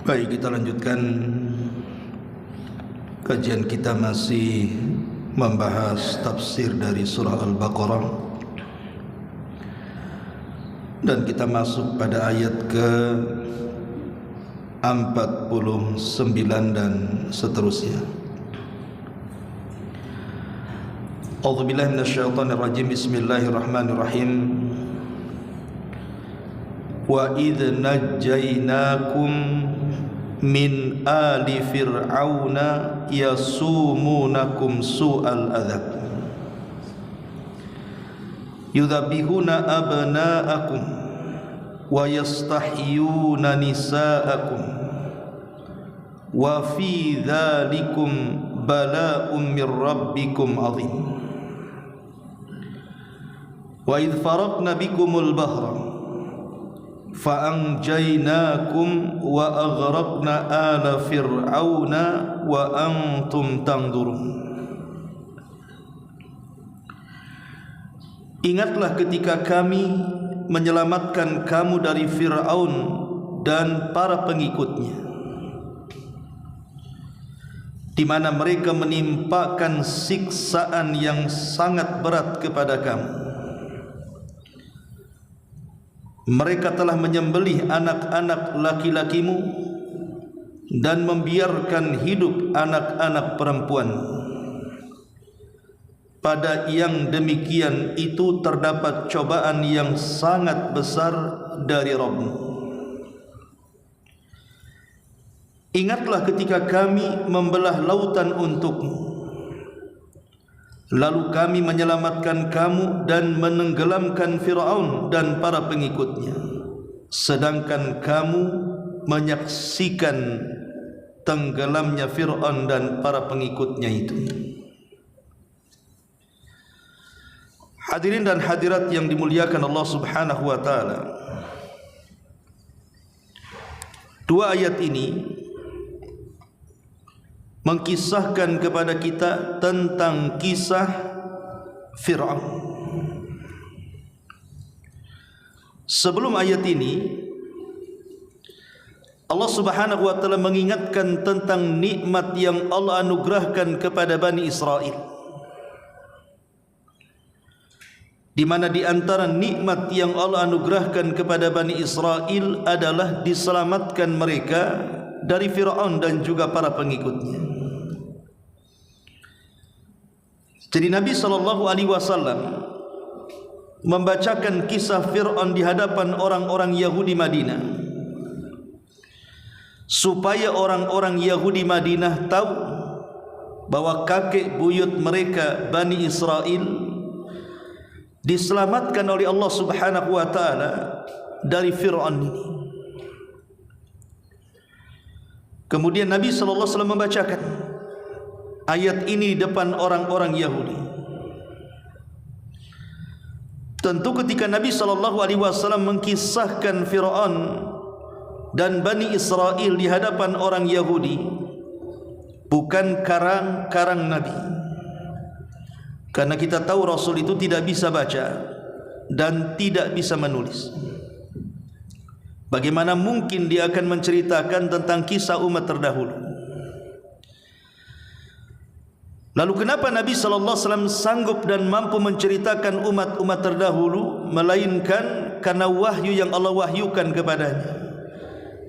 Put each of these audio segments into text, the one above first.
Baik, kita lanjutkan kajian kita, masih membahas tafsir dari surah Al-Baqarah, dan kita masuk pada ayat ke 49 dan seterusnya. A'udzubillahi minasyaitonir rajim. Bismillahirrahmanirrahim. Wa idh najjaynakum min ali fir'auna yasumunakum su'al adzab yudhabihuna abna'akum wa yastahyuna nisa'akum wa fi dzalikum bala'un mir rabbikum 'adzim. Wa idh faraqna bikumul bahra fa'anjaynakum wa aghraqna ala fir'auna wa antum tanzurun. Ingatlah ketika kami menyelamatkan kamu dari Fir'aun dan para pengikutnya, di mana mereka menimpakan siksaan yang sangat berat kepada kamu. Mereka telah menyembelih anak-anak laki-lakimu dan membiarkan hidup anak-anak perempuan. Pada yang demikian itu terdapat cobaan yang sangat besar dari Rabb-Mu. Ingatlah ketika kami membelah lautan untukmu, lalu kami menyelamatkan kamu dan menenggelamkan Fir'aun dan para pengikutnya, sedangkan kamu menyaksikan tenggelamnya Fir'aun dan para pengikutnya itu. Hadirin dan hadirat yang dimuliakan Allah Subhanahu wa ta'ala, dua ayat ini mengkisahkan kepada kita tentang kisah Fir'aun. Sebelum ayat ini, Allah Subhanahu wa ta'ala mengingatkan tentang nikmat yang Allah anugerahkan kepada Bani Israel, di mana di antara nikmat yang Allah anugerahkan kepada Bani Israel adalah diselamatkan mereka dari Fir'aun dan juga para pengikutnya. Jadi Nabi SAW membacakan kisah Fir'aun di hadapan orang-orang Yahudi Madinah, supaya orang-orang Yahudi Madinah tahu bahwa kakek buyut mereka Bani Israel diselamatkan oleh Allah Subhanahu wa ta'ala dari Fir'aun ini. Kemudian Nabi SAW membacakan ayat ini di depan orang-orang Yahudi. Tentu ketika Nabi SAW mengkisahkan Fir'aun dan Bani Israel di hadapan orang Yahudi, bukan karang-karang Nabi, karena kita tahu Rasul itu tidak bisa baca dan tidak bisa menulis. Bagaimana mungkin dia akan menceritakan tentang kisah umat terdahulu? Lalu kenapa Nabi SAW sanggup dan mampu menceritakan umat-umat terdahulu? Melainkan karena wahyu yang Allah wahyukan kepadanya.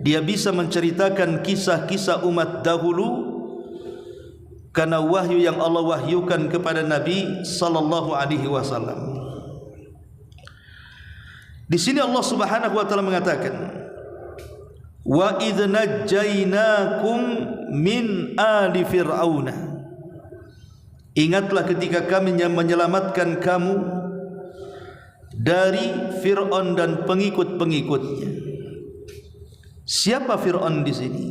Dia bisa menceritakan kisah-kisah umat dahulu karena wahyu yang Allah wahyukan kepada Nabi SAW. Di sini Allah Subhanahu wa ta'ala mengatakan, wa idh najjaynakum min ali fir'auna. Ingatlah ketika kami menyelamatkan kamu dari Fir'aun dan pengikut-pengikutnya. Siapa Fir'aun di sini?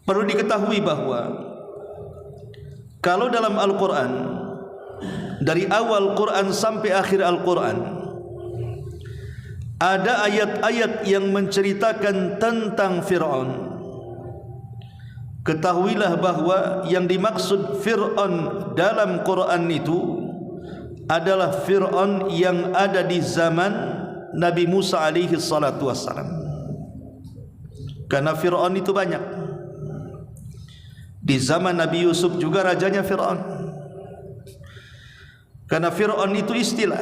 Perlu diketahui bahwa kalau dalam Al-Quran, dari awal Quran sampai akhir Al-Quran, ada ayat-ayat yang menceritakan tentang Fir'aun. Ketahuilah bahwa yang dimaksud Fir'aun dalam Quran itu adalah Fir'aun yang ada di zaman Nabi Musa alaihi salatu wassalam. Karena Fir'aun itu banyak. Di zaman Nabi Yusuf juga rajanya Fir'aun. Karena Fir'aun itu istilah,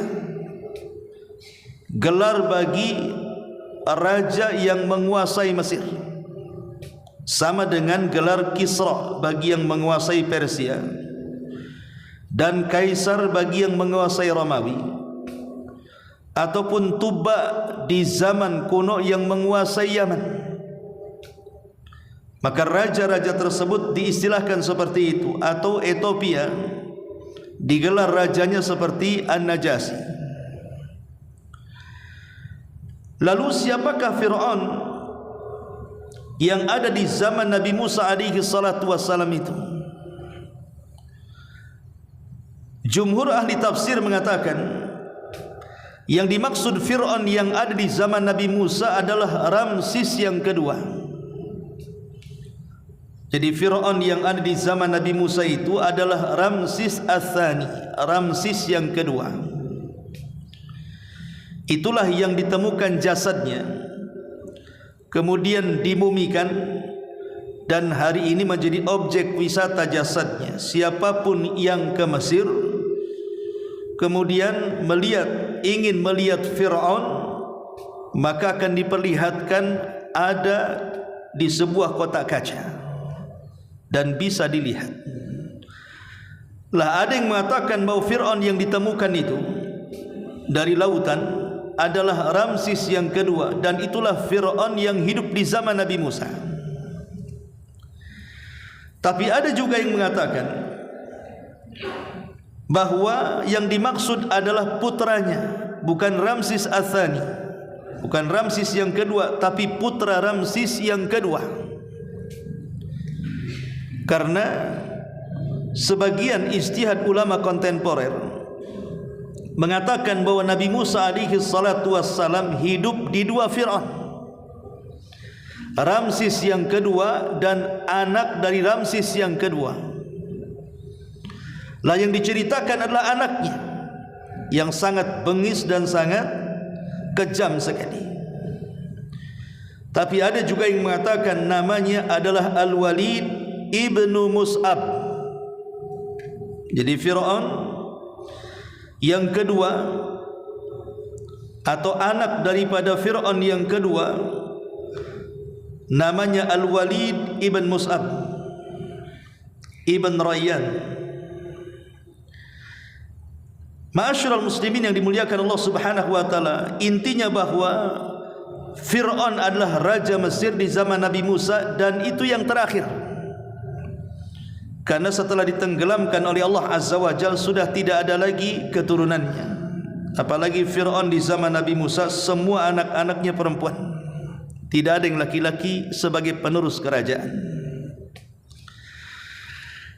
gelar bagi raja yang menguasai Mesir, sama dengan gelar Kisra bagi yang menguasai Persia dan Kaisar bagi yang menguasai Romawi, ataupun Tuba di zaman kuno yang menguasai Yaman. Maka raja-raja tersebut diistilahkan seperti itu. Atau Ethiopia digelar rajanya seperti An-Najasi. Lalu siapakah Fir'aun yang ada di zaman Nabi Musa alaihi salatu wassalam itu? Jumhur ahli tafsir mengatakan yang dimaksud Fir'aun yang ada di zaman Nabi Musa adalah Ramsis yang kedua. Jadi Fir'aun yang ada di zaman Nabi Musa itu adalah Ramsis Ats-Tsani, Ramsis yang kedua. Itulah yang ditemukan jasadnya, kemudian dimumikan, dan hari ini menjadi objek wisata jasadnya. Siapapun yang ke Mesir kemudian ingin melihat Fir'aun, maka akan diperlihatkan ada di sebuah kotak kaca dan bisa dilihat. Lah ada yang mengatakan bahwa Fir'aun yang ditemukan itu dari lautan adalah Ramsis yang kedua, dan itulah Fir'aun yang hidup di zaman Nabi Musa. Tapi ada juga yang mengatakan bahwa yang dimaksud adalah putranya, bukan Ramsis Ats-Tsani, bukan Ramsis yang kedua, tapi putra Ramsis yang kedua. Karena sebagian ijtihad ulama kontemporer mengatakan bahwa Nabi Musa alaihi salatu wassalam hidup di dua Fir'aun, Ramsis yang kedua dan anak dari Ramsis yang kedua. Lah yang diceritakan adalah anaknya yang sangat bengis dan sangat kejam sekali. Tapi ada juga yang mengatakan namanya adalah Al-Walid ibnu Mus'ab. Jadi Fir'aun yang kedua atau anak daripada Fir'aun yang kedua namanya Al-Walid ibn Mus'ab ibn Rayyan. Ma'asyiral muslimin yang dimuliakan Allah Subhanahu wa taala, intinya bahwa Fir'aun adalah raja Mesir di zaman Nabi Musa, dan itu yang terakhir. Karena setelah ditenggelamkan oleh Allah Azza wa Jalla sudah tidak ada lagi keturunannya. Apalagi Fir'aun di zaman Nabi Musa semua anak-anaknya perempuan, tidak ada yang laki-laki sebagai penerus kerajaan.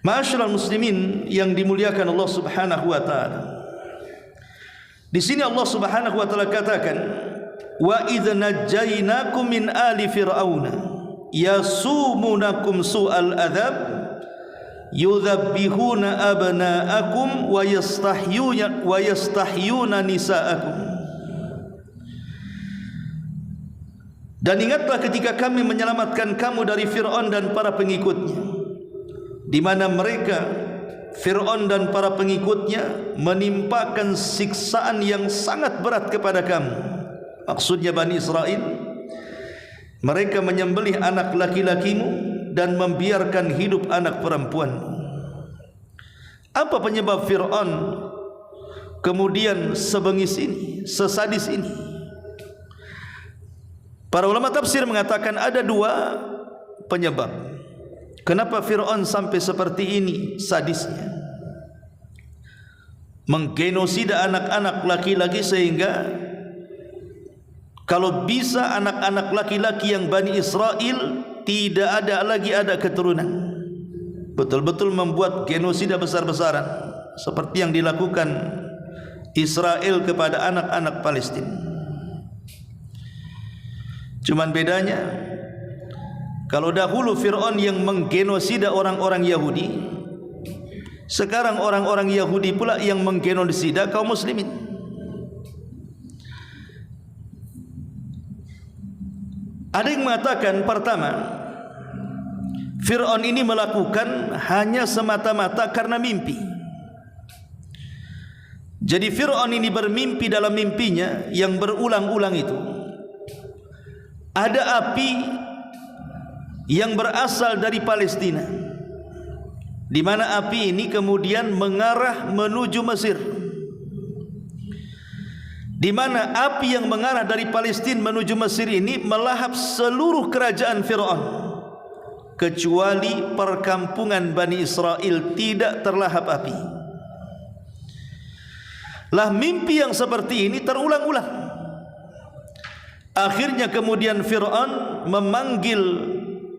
Ma'asyiral muslimin yang dimuliakan Allah Subhanahu wa taala, di sini Allah Subhanahu wa taala katakan, wa idza najjaynakum min ali fir'auna yasumunakum su'al adzab yudzabbihuna abna'akum wa yastahyuna nisa'akum. Dan ingatlah ketika kami menyelamatkan kamu dari Fir'aun dan para pengikutnya, di mana mereka Fir'aun dan para pengikutnya menimpakan siksaan yang sangat berat kepada kamu. Maksudnya Bani Israel, mereka menyembelih anak laki-lakimu dan membiarkan hidup anak perempuan. Apa penyebab Fir'aun kemudian sebengis ini, sesadis ini? Para ulama tafsir mengatakan ada dua penyebab kenapa Fir'aun sampai seperti ini sadisnya, menggenosida anak-anak laki-laki sehingga kalau bisa anak-anak laki-laki yang Bani Israel tidak ada lagi ada keturunan. Betul-betul membuat genosida besar-besaran seperti yang dilakukan Israel kepada anak-anak Palestina. Cuman bedanya, kalau dahulu Fir'aun yang menggenosida orang-orang Yahudi, sekarang orang-orang Yahudi pula yang menggenosida kaum muslimin. Ada yang mengatakan pertama, Fir'aun ini melakukan hanya semata-mata karena mimpi. Jadi Fir'aun ini bermimpi dalam mimpinya yang berulang-ulang itu. Ada api yang berasal dari Palestina, di mana api ini kemudian mengarah menuju Mesir, di mana api yang mengarah dari Palestina menuju Mesir ini melahap seluruh kerajaan Fir'aun, kecuali perkampungan Bani Israel tidak terlahap api. Lah mimpi yang seperti ini terulang-ulang. Akhirnya kemudian Fir'aun memanggil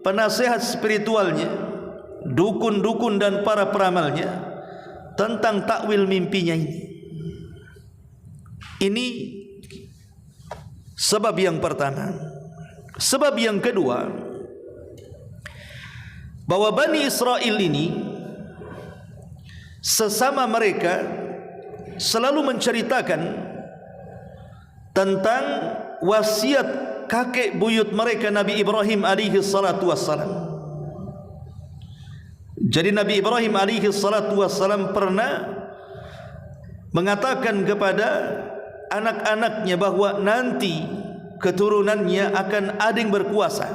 penasehat spiritualnya, dukun-dukun dan para peramalnya tentang takwil mimpinya ini. Ini sebab yang pertama. Sebab yang kedua, bahwa Bani Israel ini sesama mereka selalu menceritakan tentang wasiat kakek buyut mereka Nabi Ibrahim alaihi salatu wassalam. Jadi Nabi Ibrahim alaihi salatu wassalam pernah mengatakan kepada anak-anaknya bahwa nanti keturunannya akan ada yang berkuasa,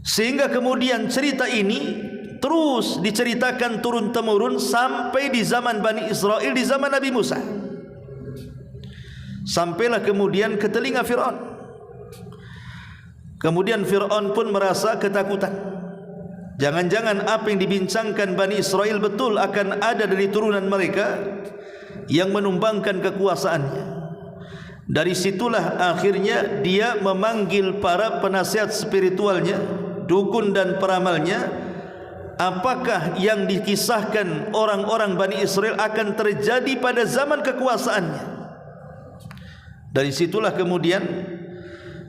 sehingga kemudian cerita ini terus diceritakan turun-temurun sampai di zaman Bani Israel, di zaman Nabi Musa. Sampailah kemudian ke telinga Fir'aun. Kemudian Fir'aun pun merasa ketakutan. Jangan-jangan apa yang dibincangkan Bani Israel betul akan ada dari turunan mereka yang menumbangkan kekuasaannya. Dari situlah akhirnya dia memanggil para penasihat spiritualnya, dukun dan peramalnya. Apakah yang dikisahkan orang-orang Bani Israel akan terjadi pada zaman kekuasaannya? Dari situlah kemudian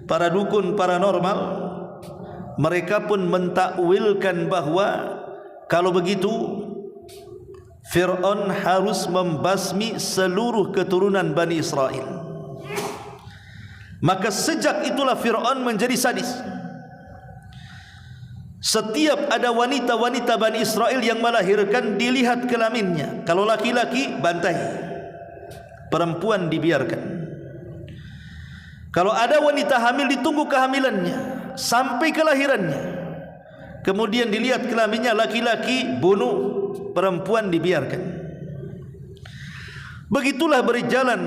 para dukun paranormal mereka pun mentakwilkan bahwa kalau begitu Fir'aun harus membasmi seluruh keturunan Bani Israel. Maka sejak itulah Fir'aun menjadi sadis. Setiap ada wanita-wanita Bani Israel yang melahirkan, dilihat kelaminnya. Kalau laki-laki bantai, perempuan dibiarkan. Kalau ada wanita hamil, ditunggu kehamilannya sampai kelahirannya. Kemudian dilihat kelaminnya, laki-laki bunuh, perempuan dibiarkan. Begitulah berjalan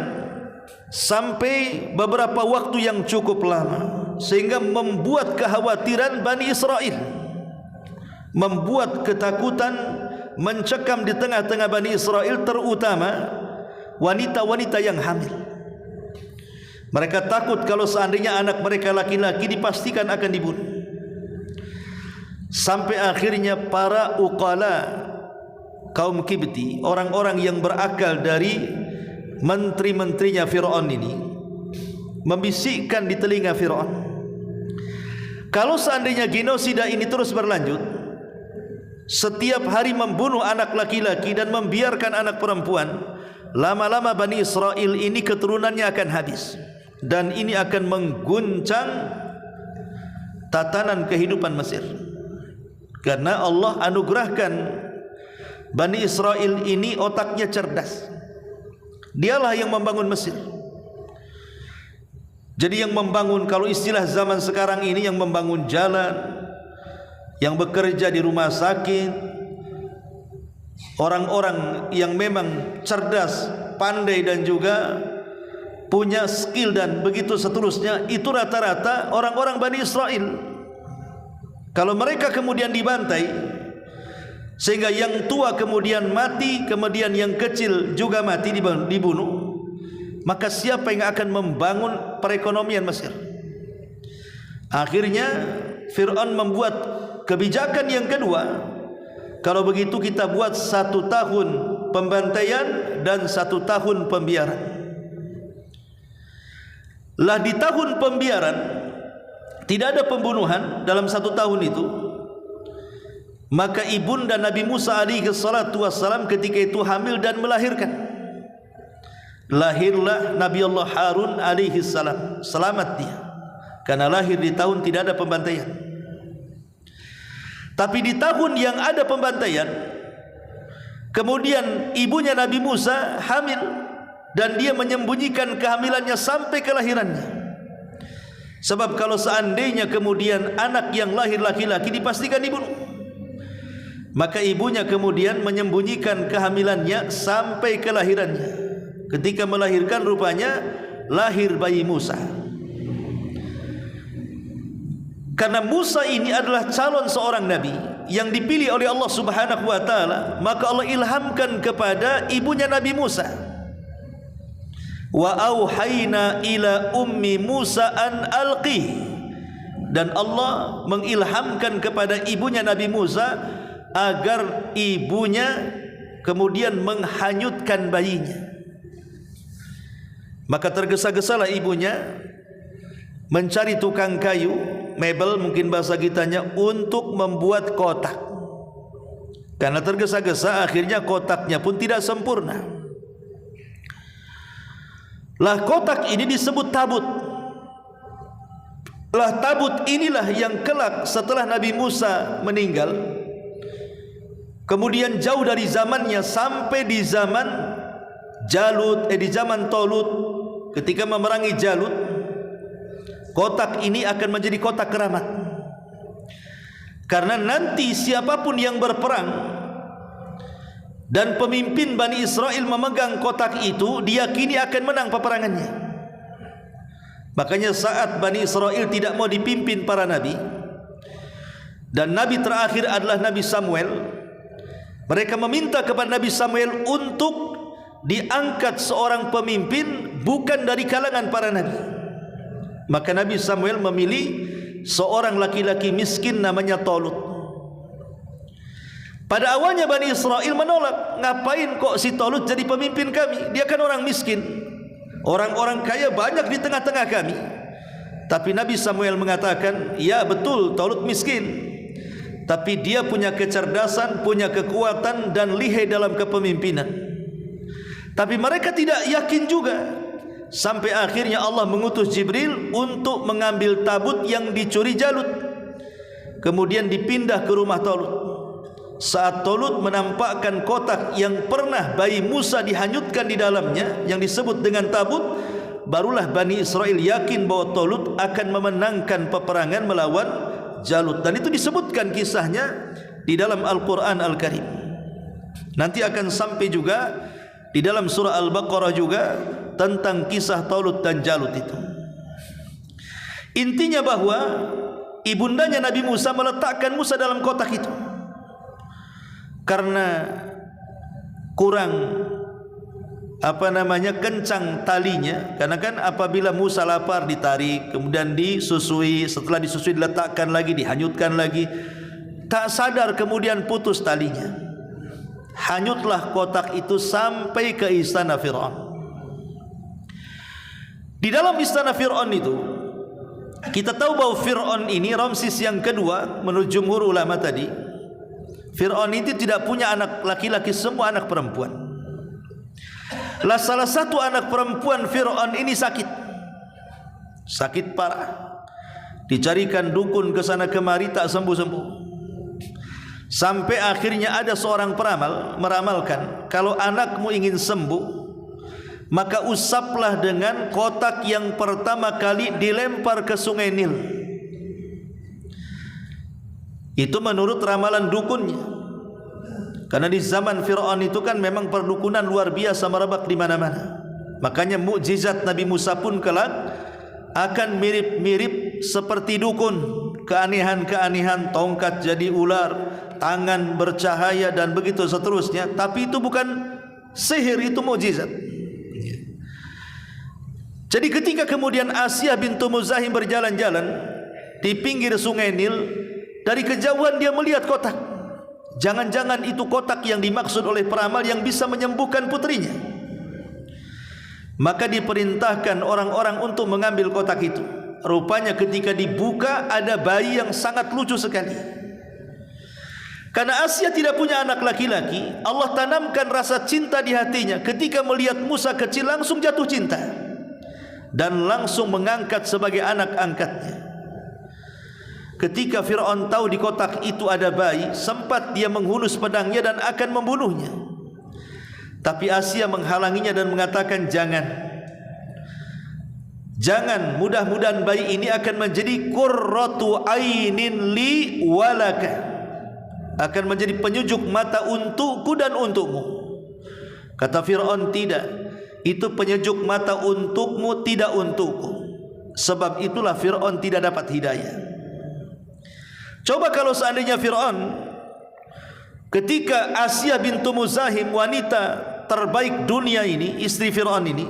sampai beberapa waktu yang cukup lama, sehingga membuat kekhawatiran Bani Israel, membuat ketakutan mencekam di tengah-tengah Bani Israel, terutama wanita-wanita yang hamil. Mereka takut kalau seandainya anak mereka laki-laki dipastikan akan dibunuh. Sampai akhirnya para uqala kaum Kibti, orang-orang yang berakal dari menteri-menterinya Fir'aun ini, membisikkan di telinga Fir'aun, kalau seandainya genosida ini terus berlanjut, setiap hari membunuh anak laki-laki dan membiarkan anak perempuan, lama-lama Bani Israel ini keturunannya akan habis. Dan ini akan mengguncang tatanan kehidupan Mesir. Karena Allah anugerahkan Bani Israel ini otaknya cerdas. Dialah yang membangun Mesir. Jadi yang membangun, kalau istilah zaman sekarang ini, yang membangun jalan, yang bekerja di rumah sakit, orang-orang yang memang cerdas, pandai dan juga punya skill dan begitu seterusnya, itu rata-rata orang-orang Bani Israel. Kalau mereka kemudian dibantai sehingga yang tua kemudian mati, kemudian yang kecil juga mati, dibunuh, maka siapa yang akan membangun perekonomian Mesir? Akhirnya Fir'aun membuat kebijakan yang kedua. Kalau begitu kita buat 1 tahun pembantaian dan 1 tahun pembiaran. Lah di tahun pembiaran tidak ada pembunuhan dalam 1 tahun itu. Maka ibunda Nabi Musa alaihi salatu wassalam ketika itu hamil dan melahirkan. Lahirlah Nabi Allah Harun alaihi salam. Selamat dia. karena lahir di tahun tidak ada pembantaian. Tapi di tahun yang ada pembantaian, kemudian ibunya Nabi Musa hamil dan dia menyembunyikan kehamilannya sampai kelahirannya. Sebab kalau seandainya kemudian anak yang lahir laki-laki dipastikan dibunuh, maka ibunya kemudian menyembunyikan kehamilannya sampai kelahirannya. Ketika melahirkan rupanya lahir bayi Musa. Karena Musa ini adalah calon seorang nabi yang dipilih oleh Allah Subhanahu wa taala, maka Allah ilhamkan kepada ibunya Nabi Musa. Wa auhayna ila ummi Musa an alqi, dan Allah mengilhamkan kepada ibunya Nabi Musa agar ibunya kemudian menghanyutkan bayinya. Maka tergesa-gesalah ibunya mencari tukang kayu, mebel mungkin bahasa kitanya, untuk membuat kotak. Karena tergesa-gesa akhirnya kotaknya pun tidak sempurna. Lah kotak ini disebut tabut. Lah tabut inilah yang kelak setelah Nabi Musa meninggal, kemudian jauh dari zamannya sampai di zaman Jalut, di zaman Tolut, ketika memerangi Jalut, kotak ini akan menjadi kotak keramat. Karena nanti siapapun yang berperang dan pemimpin Bani Israel memegang kotak itu, diyakini akan menang peperangannya. Makanya saat Bani Israel tidak mau dipimpin para nabi, dan nabi terakhir adalah Nabi Samuel, mereka meminta kepada Nabi Samuel untuk diangkat seorang pemimpin bukan dari kalangan para nabi. Maka Nabi Samuel memilih seorang laki-laki miskin namanya Tolut. Pada awalnya Bani Israel menolak, ngapain kok si Tolut jadi pemimpin kami? Dia kan orang miskin, orang-orang kaya banyak di tengah-tengah kami. Tapi Nabi Samuel mengatakan, ya betul Tolut miskin, tapi dia punya kecerdasan, punya kekuatan dan lihai dalam kepemimpinan. Tapi mereka tidak yakin juga, sampai akhirnya Allah mengutus Jibril untuk mengambil tabut yang dicuri Jalut, kemudian dipindah ke rumah Tolut. Saat Tolut menampakkan kotak yang pernah bayi Musa dihanyutkan di dalamnya, yang disebut dengan tabut, barulah Bani Israel yakin bahwa Tolut akan memenangkan peperangan melawan Jalut. Dan itu disebutkan kisahnya di dalam Al-Quran Al-Karim. Nanti akan sampai juga di dalam surah Al-Baqarah juga tentang kisah Tolut dan Jalut itu. Intinya bahwa ibundanya Nabi Musa meletakkan Musa dalam kotak itu karena kurang kencang talinya. Karena kan apabila Musa lapar ditarik, kemudian disusui, setelah disusui diletakkan lagi, dihanyutkan lagi, tak sadar kemudian putus talinya. Hanyutlah kotak itu sampai ke istana Fir'aun. Di dalam istana Fir'aun itu, kita tahu bahwa Fir'aun ini Ramses yang kedua menurut jumhur ulama tadi. Fir'aun itu tidak punya anak laki-laki, semua anak perempuan. Lah salah satu anak perempuan Fir'aun ini sakit parah, dicarikan dukun ke sana kemari tak sembuh-sembuh. Sampai akhirnya ada seorang peramal meramalkan, kalau anakmu ingin sembuh, maka usaplah dengan kotak yang pertama kali dilempar ke sungai Nil. Itu menurut ramalan dukunnya. Karena di zaman Fir'aun itu kan memang perdukunan luar biasa merebak di mana-mana. Makanya mukjizat Nabi Musa pun kelak akan mirip-mirip seperti dukun. Keanehan-keanehan, tongkat jadi ular, tangan bercahaya dan begitu seterusnya. Tapi itu bukan sihir, itu mukjizat. Jadi ketika kemudian Asiyah bintu Muzahim berjalan-jalan di pinggir sungai Nil, dari kejauhan dia melihat kotak. Jangan-jangan itu kotak yang dimaksud oleh peramal yang bisa menyembuhkan putrinya. Maka diperintahkan orang-orang untuk mengambil kotak itu. Rupanya ketika dibuka ada bayi yang sangat lucu sekali. Karena Asiyah tidak punya anak laki-laki, Allah tanamkan rasa cinta di hatinya. Ketika melihat Musa kecil langsung jatuh cinta. dan langsung mengangkat sebagai anak angkatnya. Ketika Fir'aun tahu di kotak itu ada bayi, sempat dia menghunus pedangnya dan akan membunuhnya. Tapi Asia menghalanginya dan mengatakan, Jangan, mudah-mudahan bayi ini akan menjadi qurratu ainin li walaka, akan menjadi penyejuk mata untukku dan untukmu. Kata Fir'aun, tidak, itu penyejuk mata untukmu, tidak untukku. Sebab itulah Fir'aun tidak dapat hidayah. Coba kalau seandainya Fir'aun, ketika Asia bintu Muzahim, wanita terbaik dunia ini, istri Fir'aun ini,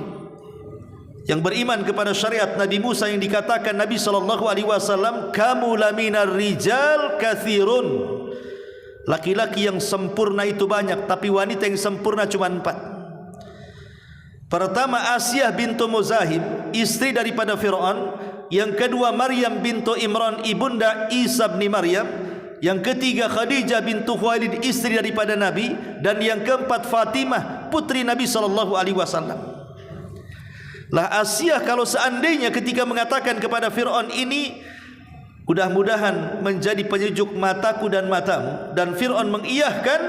yang beriman kepada syariat Nabi Musa, yang dikatakan Nabi SAW, kamu laminar rijal kathirun, laki-laki yang sempurna itu banyak, tapi wanita yang sempurna cuma 4. Pertama Asia bintu Muzahim, istri daripada Fir'aun. Yang kedua Maryam bintu Imran, ibunda Isa bin Maryam. Yang ketiga Khadijah bintu Khuwailid, istri daripada Nabi. Dan yang keempat Fatimah, putri Nabi SAW. Lah Asia kalau seandainya ketika mengatakan kepada Fir'aun ini, mudah-mudahan menjadi penyejuk mataku dan matamu, dan Fir'aun mengiyahkan,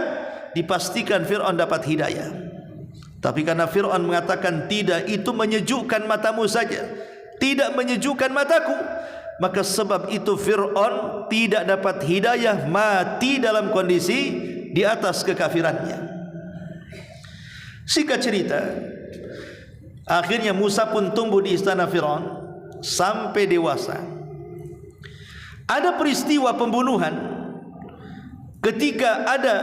dipastikan Fir'aun dapat hidayah. Tapi karena Fir'aun mengatakan tidak, itu menyejukkan matamu saja, tidak menyejukkan mataku, maka sebab itu Fir'aun tidak dapat hidayah, mati dalam kondisi di atas kekafirannya. Singkat cerita, akhirnya Musa pun tumbuh di istana Fir'aun sampai dewasa. Ada peristiwa pembunuhan ketika ada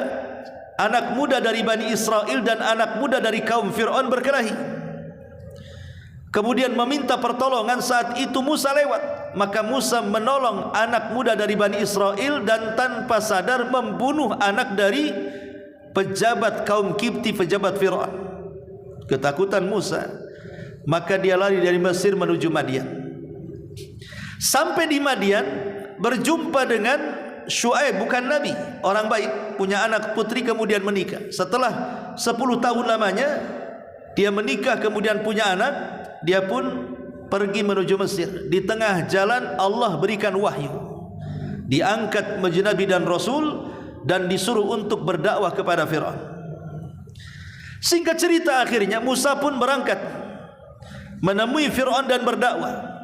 anak muda dari Bani Israel dan anak muda dari kaum Fir'aun berkelahi, kemudian meminta pertolongan. Saat itu Musa lewat, maka Musa menolong anak muda dari Bani Israel dan tanpa sadar membunuh anak dari pejabat kaum Kipti, pejabat Fir'aun. Ketakutan Musa, maka dia lari dari Mesir menuju Madian. Sampai di Madian berjumpa dengan Syuaib, bukan Nabi, orang baik, punya anak putri, kemudian menikah. Setelah 10 tahun lamanya dia menikah, kemudian punya anak, dia pun pergi menuju Mesir. Di tengah jalan Allah berikan wahyu, diangkat menjadi Nabi dan Rasul, dan disuruh untuk berdakwah kepada Fir'aun. Singkat cerita, akhirnya Musa pun berangkat menemui Fir'aun dan berdakwah.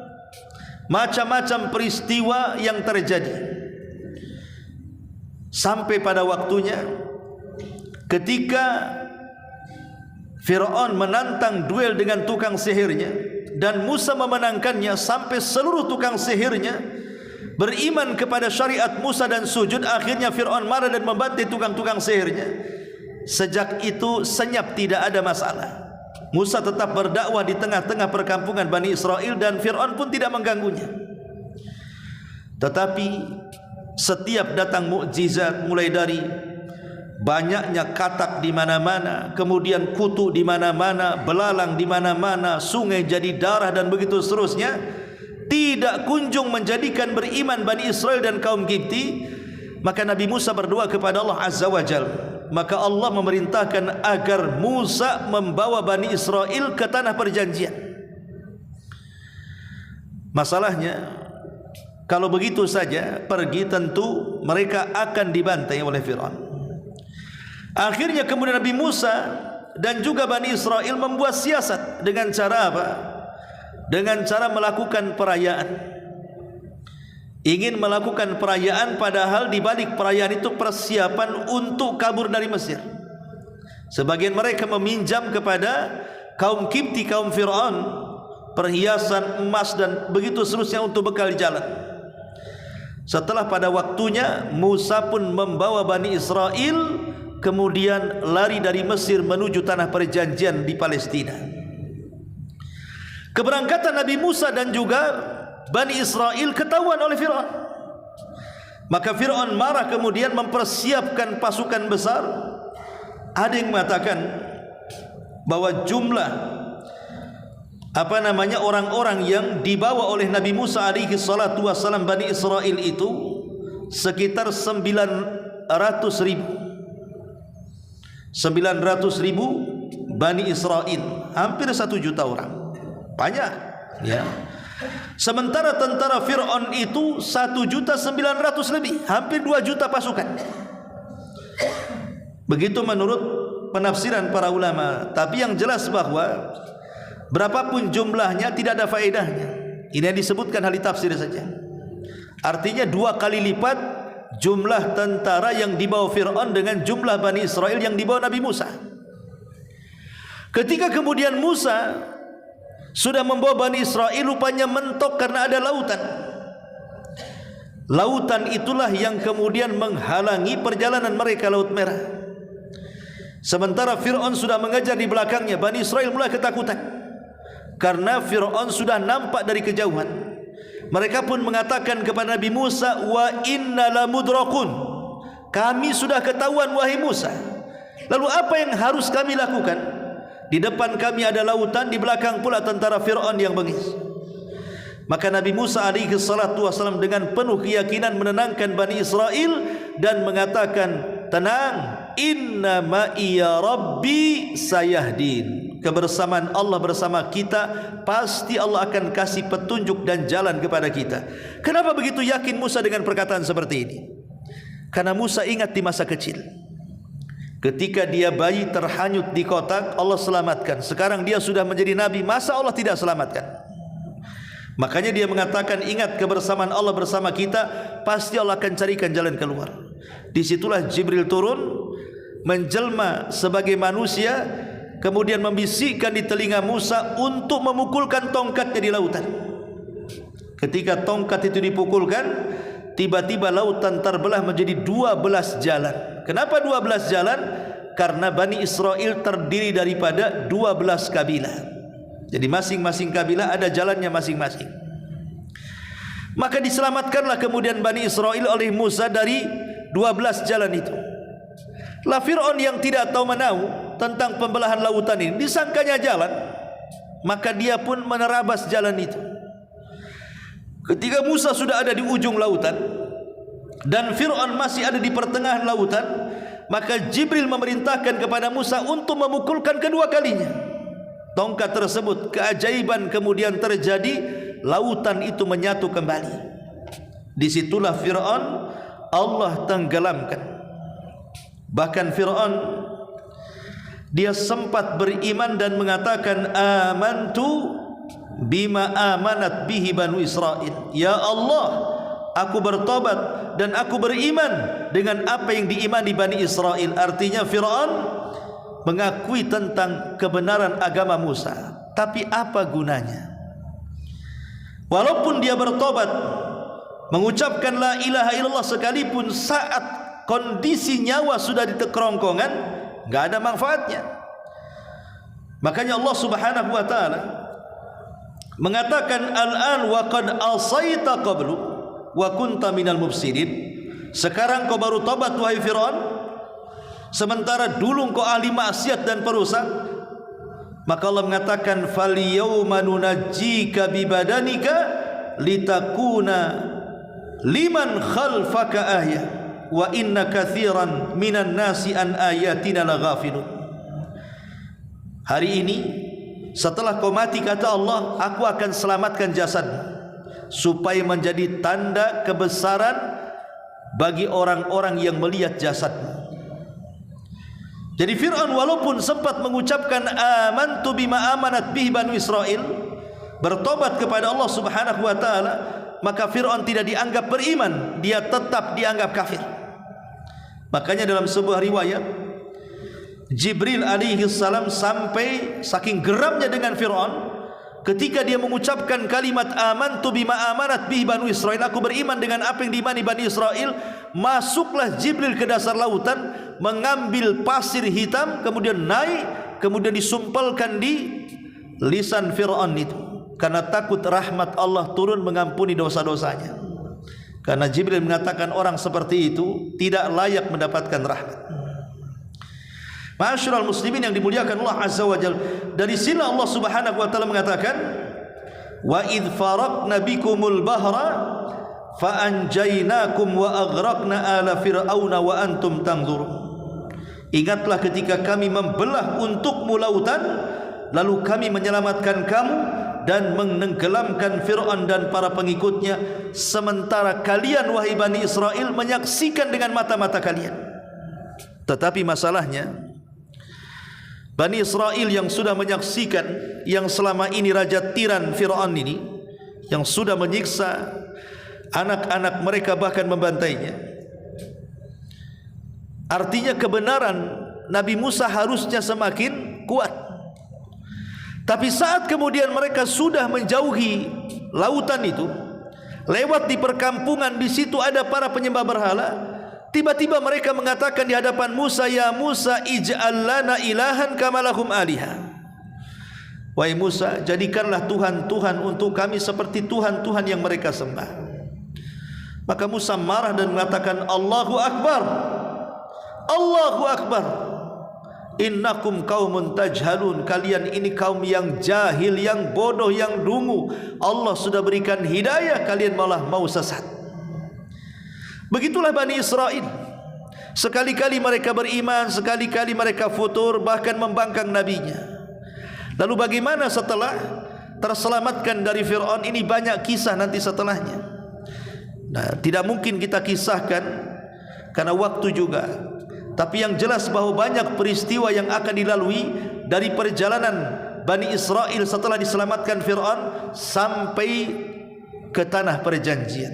Macam-macam peristiwa yang terjadi, sampai pada waktunya ketika Fir'aun menantang duel dengan tukang sihirnya, dan Musa memenangkannya, sampai seluruh tukang sihirnya beriman kepada syariat Musa dan sujud. Akhirnya Fir'aun marah dan membantai tukang-tukang sihirnya. Sejak itu senyap, tidak ada masalah. Musa tetap berdakwah di tengah-tengah perkampungan Bani Israel, dan Fir'aun pun tidak mengganggunya. Tetapi setiap datang mukjizat, mulai dari banyaknya katak di mana-mana, kemudian kutu di mana-mana, belalang di mana-mana, sungai jadi darah, dan begitu seterusnya, tidak kunjung menjadikan beriman Bani Israel dan kaum Kipti. Maka Nabi Musa berdoa kepada Allah Azza wa Jalla. Maka Allah memerintahkan agar Musa membawa Bani Israel ke tanah perjanjian. Masalahnya, kalau begitu saja pergi, tentu mereka akan dibantai oleh Fir'aun. Akhirnya kemudian Nabi Musa dan juga Bani Israel membuat siasat. Dengan cara apa? Dengan cara melakukan perayaan. Ingin melakukan perayaan, padahal di balik perayaan itu persiapan untuk kabur dari Mesir. Sebagian mereka meminjam kepada kaum Kipti, kaum Fir'aun, perhiasan emas dan begitu seterusnya untuk bekal jalan. Setelah pada waktunya, Musa pun membawa Bani Israel kemudian lari dari Mesir menuju tanah perjanjian di Palestina. Keberangkatan Nabi Musa dan juga Bani Israel ketahuan oleh Fir'aun. Maka Fir'aun marah, kemudian mempersiapkan pasukan besar. Ada yang mengatakan bahwa jumlah orang-orang yang dibawa oleh Nabi Musa alaihi salatu wassalam, Bani Israel itu sekitar 900.000. 900.000 Bani Israel, hampir 1 juta orang. Banyak. Ya. Sementara tentara Fir'aun itu 1.900.000 lebih, hampir 2 juta pasukan. Begitu menurut penafsiran para ulama. Tapi yang jelas bahwa berapapun jumlahnya tidak ada faedahnya. Ini yang disebutkan ahli tafsir saja. Artinya 2 kali lipat jumlah tentara yang dibawa Fir'aun dengan jumlah Bani Israel yang dibawa Nabi Musa. Ketika kemudian Musa sudah membawa Bani Israel, rupanya mentok karena ada lautan. Lautan itulah yang kemudian menghalangi perjalanan mereka Laut Merah. Sementara Fir'aun sudah mengejar di belakangnya, Bani Israel mulai ketakutan karena Fir'aun sudah nampak dari kejauhan. Mereka pun mengatakan kepada Nabi Musa, wa inna lamudrakun, kami sudah ketahuan wahai Musa. Lalu apa yang harus kami lakukan? Di depan kami ada lautan, di belakang pula tentara Fir'aun yang bengis. Maka Nabi Musa alaihi salatu wasallam dengan penuh keyakinan menenangkan Bani Israel dan mengatakan, tenang, inna ma'iya rabbi sayahdin. Kebersamaan Allah bersama kita, pasti Allah akan kasih petunjuk dan jalan kepada kita. Kenapa begitu yakin Musa dengan perkataan seperti ini? Karena Musa ingat di masa kecil, ketika dia bayi terhanyut di kotak, Allah selamatkan. Sekarang dia sudah menjadi nabi, masa Allah tidak selamatkan? Makanya dia mengatakan, ingat kebersamaan Allah bersama kita, pasti Allah akan carikan jalan keluar. Disitulah Jibril turun, menjelma sebagai manusia, kemudian membisikkan di telinga Musa untuk memukulkan tongkatnya di lautan. Ketika tongkat itu dipukulkan, tiba-tiba lautan terbelah menjadi 12 jalan. Kenapa 12 jalan? Karena Bani Israel terdiri daripada 12 kabilah. Jadi masing-masing kabilah ada jalannya masing-masing. Maka diselamatkanlah kemudian Bani Israel oleh Musa dari 12 jalan itu. Lah Fir'aun yang tidak tahu menahu tentang pembelahan lautan ini, disangkanya jalan, maka dia pun menerabas jalan itu. Ketika Musa sudah ada di ujung lautan dan Fir'aun masih ada di pertengahan lautan, maka Jibril memerintahkan kepada Musa untuk memukulkan kedua kalinya tongkat tersebut. Keajaiban kemudian terjadi, lautan itu menyatu kembali. Disitulah Fir'aun Allah tenggelamkan. Bahkan Fir'aun dia sempat beriman dan mengatakan, amantu bima amanat bihi Banu Israel. Ya Allah, aku bertobat dan aku beriman dengan apa yang diimani Bani Israel. Artinya Fir'aun mengakui tentang kebenaran agama Musa. Tapi apa gunanya? Walaupun dia bertobat, mengucapkan la ilaha illallah sekalipun, saat kondisi nyawa sudah di kerongkongan, enggak ada manfaatnya. Makanya Allah Subhanahu wa taala mengatakan, al-an wa qad asaita qablu wa kunta minal mufsidin. Sekarang kau baru tobat wahai Fir'aun, sementara dulu kau ahli maksiat dan perusak. Maka Allah mengatakan, fal yawma nunajjika bi badanika litakuna liman khalfaka ayah wa inna katsiran minan nasi an ayatina laghafilun. Hari ini setelah kau mati, kata Allah, aku akan selamatkan jasadmu supaya menjadi tanda kebesaran bagi orang-orang yang melihat jasadmu. Jadi Fir'aun walaupun sempat mengucapkan amantu bima amanat bihi Banu Israel, bertobat kepada Allah Subhanahu wa taala, maka Fir'aun tidak dianggap beriman, dia tetap dianggap kafir. Makanya dalam sebuah riwayat, Jibril alaihi salam sampai saking geramnya dengan Fir'aun, ketika dia mengucapkan kalimat amantu bima amanat bihi Banu Israel, aku beriman dengan apa yang diimani Bani Israel, masuklah Jibril ke dasar lautan, mengambil pasir hitam, kemudian naik, kemudian disumpalkan di lisan Fir'aun itu, karena takut rahmat Allah turun mengampuni dosa-dosanya. Karena Jibril mengatakan orang seperti itu tidak layak mendapatkan rahmat. Ma'asyiral muslimin yang dimuliakan Allah Azza wa Jalla, dari sini Allah Subhanahu wa taala mengatakan, wa id faraqna bikumul bahra fa anjaynakum wa aghraqna ala fir'auna wa antum tanzurun. Ingatlah ketika kami membelah untukmu lautan, lalu kami menyelamatkan kamu dan menenggelamkan Fir'aun dan para pengikutnya, sementara kalian wahai Bani Israel menyaksikan dengan mata-mata kalian. Tetapi masalahnya, Bani Israel yang sudah menyaksikan, yang selama ini raja tiran Fir'aun ini, yang sudah menyiksa anak-anak mereka bahkan membantainya, artinya kebenaran Nabi Musa harusnya semakin kuat. Tapi saat kemudian mereka sudah menjauhi lautan itu, lewat di perkampungan, di situ ada para penyembah berhala, tiba-tiba mereka mengatakan di hadapan Musa, "Ya Musa, ij'al lana ilahan kama lahum aliha." Wahai Musa, jadikanlah Tuhan-Tuhan untuk kami seperti Tuhan-Tuhan yang mereka sembah. Maka Musa marah dan mengatakan, "Allahu Akbar, Allahu Akbar, innakum qaumun tajhalun." Kalian ini kaum yang jahil, yang bodoh, yang dungu. Allah sudah berikan hidayah, kalian malah mau sesat. Begitulah Bani Israel. Sekali-kali mereka beriman, sekali-kali mereka futur, bahkan membangkang nabinya. Lalu bagaimana setelah terselamatkan dari Fir'aun? Ini banyak kisah nanti setelahnya. Nah, tidak mungkin kita kisahkan karena waktu juga. Tapi yang jelas bahwa banyak peristiwa yang akan dilalui dari perjalanan Bani Israel setelah diselamatkan Fir'aun sampai ke tanah perjanjian.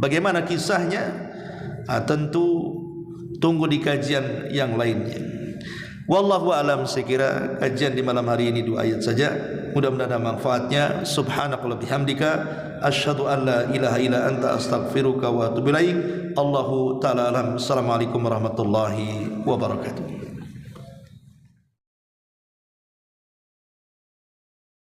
Bagaimana kisahnya? Tentu tunggu di kajian yang lainnya. Wallahu alam, saya kira kajian di malam hari ini 2 ayat saja. Mudah-mudahan ada manfaatnya. Subhanakallahumma bihamdika asyhadu an la ilaha illa anta astaghfiruka wa atubu ilaik. Allahu ta'ala alam. Assalamualaikum warahmatullahi wabarakatuh.